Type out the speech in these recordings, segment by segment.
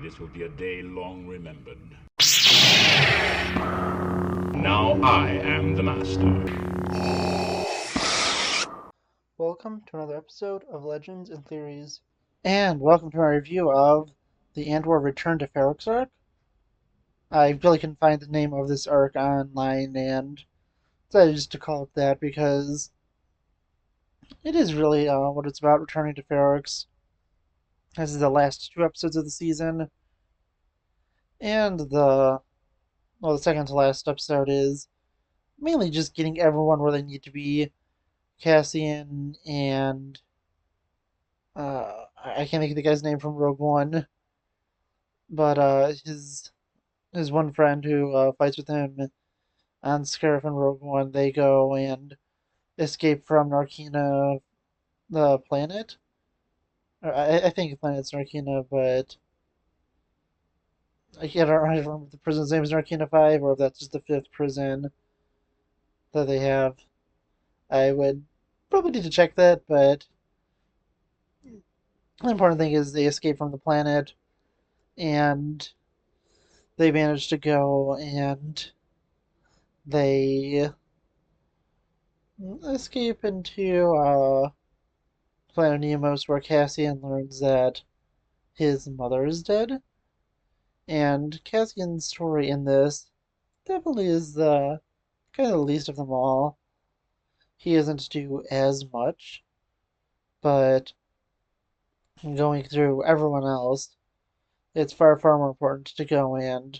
This will be a day long remembered. Now I am the master. Welcome to another episode of Legends and Theories. And welcome to my review of the Andor Return to Ferrix arc. I really couldn't find the name of this arc online and decided just to call it that because it is really what it's about, returning to Ferrix. This is the last two episodes of the season, and the second to last episode is mainly just getting everyone where they need to be. Cassian and I can't think of the guy's name from Rogue One, but his one friend who fights with him on Scarif and Rogue One, they go and escape from Narkina, the planet. I think the planet's Narkina, but I don't remember if the prison's name is Narkina 5 or if that's just the fifth prison that they have. I would probably need to check that, but the important thing is they escape from the planet and they manage to go and they escape into Planet Nemo's, where Cassian learns that his mother is dead. And Cassian's story in this definitely is the kind of the least of them all. He doesn't do as much, but going through everyone else, it's far, far more important to go and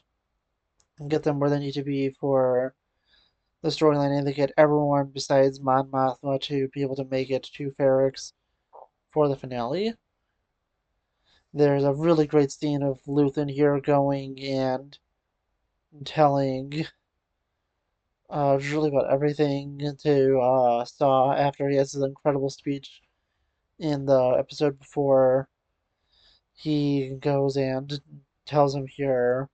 get them where they need to be for the storyline and to get everyone besides Mon Mothma to be able to make it to Ferrix for the finale. There's a really great scene of Luthen here going and telling really about everything to Saw after he has his incredible speech in the episode before. He goes and tells him here,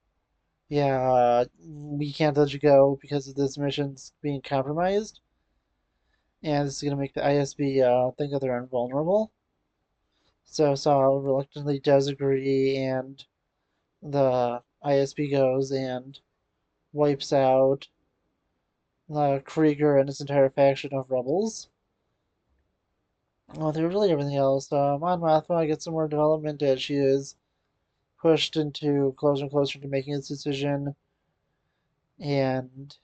yeah, we can't let you go because of this mission's being compromised, and this is going to make the ISB think that they're invulnerable. So Saw reluctantly does agree, and the ISB goes and wipes out Krieger and his entire faction of rebels. Well, through really everything else, Mon Mothma gets some more development as she is pushed into closer and closer to making its decision, and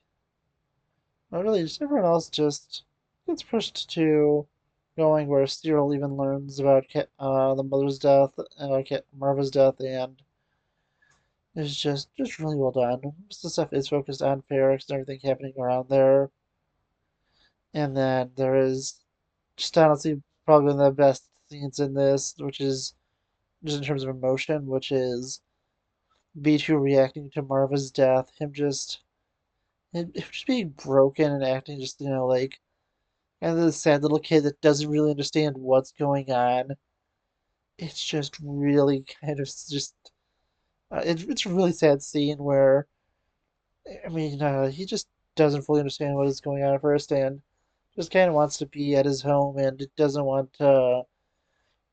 really just everyone else just gets pushed to going where Cyril even learns about the mother's death, Marva's death, and it's just really well done. Most of the stuff is focused on Ferrix and everything happening around there, and then there is just honestly probably one of the best scenes in this, which is just in terms of emotion, which is B2 reacting to Marva's death, him just being broken and acting just, like kind of this sad little kid that doesn't really understand what's going on. It's just really kind of just, it's a really sad scene where, I mean, he just doesn't fully understand what is going on at first and just kind of wants to be at his home and doesn't want to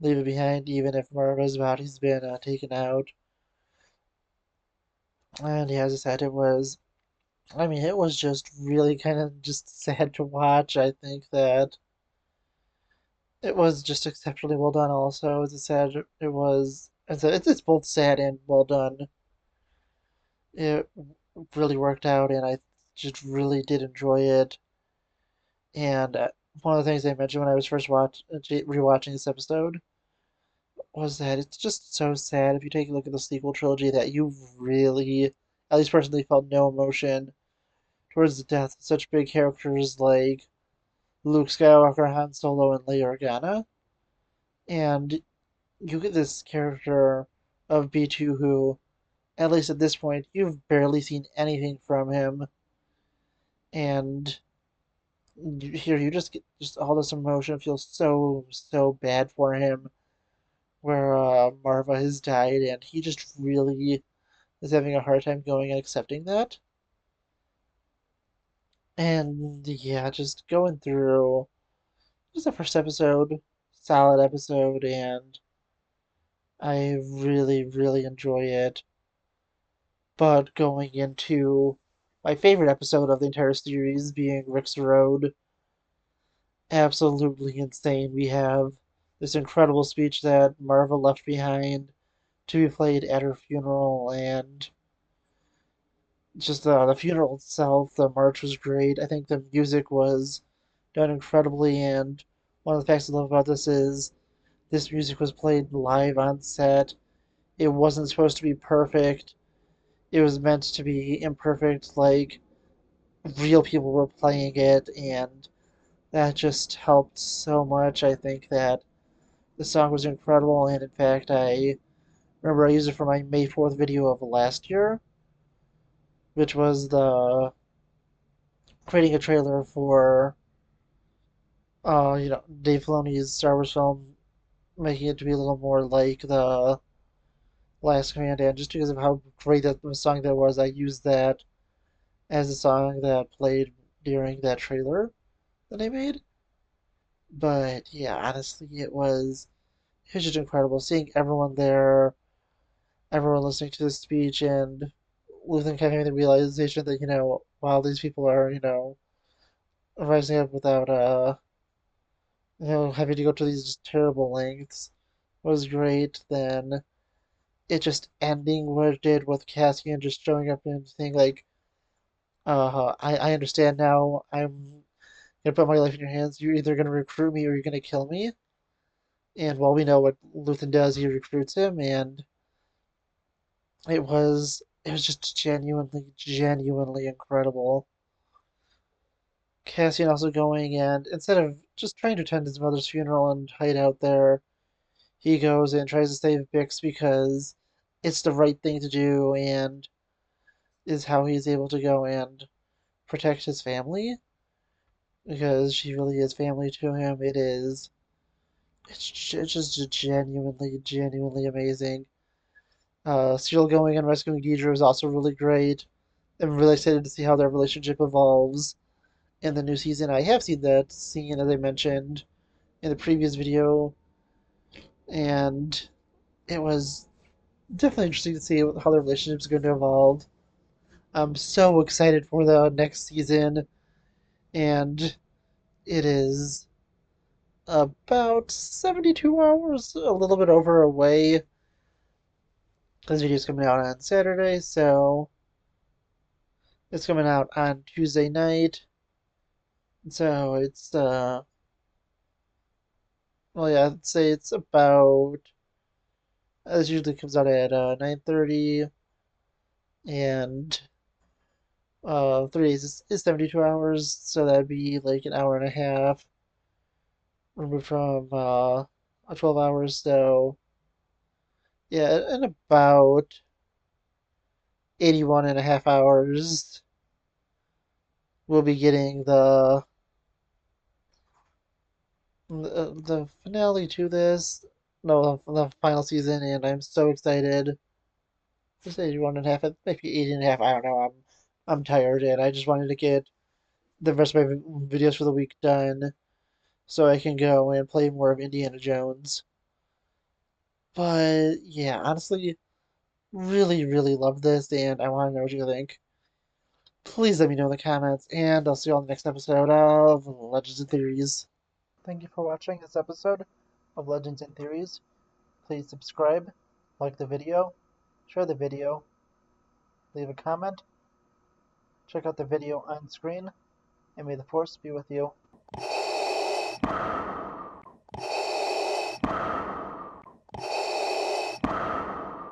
leave it behind, even if Marva's body's been taken out. And yeah, as I said, it was just really kind of just sad to watch. I think that it was just exceptionally well done. Also, as I said, it's both sad and well done. It really worked out, and I just really did enjoy it. And one of the things I mentioned when I was first rewatching this episode was that it's just so sad if you take a look at the sequel trilogy that you really, at least personally, felt no emotion towards the death of such big characters like Luke Skywalker, Han Solo, and Leia Organa. And you get this character of B2 who, at least at this point, you've barely seen anything from him. And here you just get just all this emotion, feels so, so bad for him, where Marva has died, and he just really is having a hard time going and accepting that. And yeah, just going through just the first episode, solid episode, and I really, really enjoy it. But going into my favorite episode of the entire series being Rick's Road, absolutely insane. We have this incredible speech that Marva left behind to be played at her funeral, and just the funeral itself, the march was great. I think the music was done incredibly, and one of the facts I love about this is this music was played live on set. It wasn't supposed to be perfect. It was meant to be imperfect, like real people were playing it, and that just helped so much. I think that the song was incredible, and in fact, I remember I used it for my May 4th video of last year, which was the creating a trailer for Dave Filoni's Star Wars film, making it to be a little more like the Last Command, and just because of how great that song that was, I used that as a song that played during that trailer that I made. But yeah, honestly, it was just incredible seeing everyone there, everyone listening to the speech, and Luthen kind of having the realization that while these people are rising up without having to go to these just terrible lengths was great. Then it just ending what it did with Cassian just showing up and saying like, I understand now. I'm gonna put my life in your hands. You're either gonna recruit me or you're gonna kill me. And while we know what Luthen does, he recruits him, and it was just genuinely incredible. Cassian also going and instead of just trying to attend his mother's funeral and hide out there, he goes and tries to save Bix because it's the right thing to do and is how he's able to go and protect his family because she really is family to him. It's just genuinely amazing. Seal going and rescuing Deidre is also really great. I'm really excited to see how their relationship evolves in the new season. I have seen that scene, as I mentioned in the previous video, and it was definitely interesting to see how their relationship is going to evolve. I'm so excited for the next season, and it is about 72 hours, a little bit over away. This video is coming out on Saturday, so it's coming out on Tuesday night. So it's well, yeah, I'd say it's about this usually comes out at 9:30, and 3 days is 72 hours, so that'd be like an hour and a half removed from 12 hours. So yeah, in about 81 and a half hours, we'll be getting the finale to this. No, the final season, and I'm so excited. Just 81 and a half, maybe 80 and a half. I don't know. I'm tired, and I just wanted to get the rest of my videos for the week done so I can go and play more of Indiana Jones. But yeah, honestly, really love this, and I want to know what you think. Please let me know in the comments, and I'll see you on the next episode of Legends and Theories. Thank you for watching this episode of Legends and Theories. Please subscribe, like the video, share the video, leave a comment, check out the video on screen, and may the Force be with you.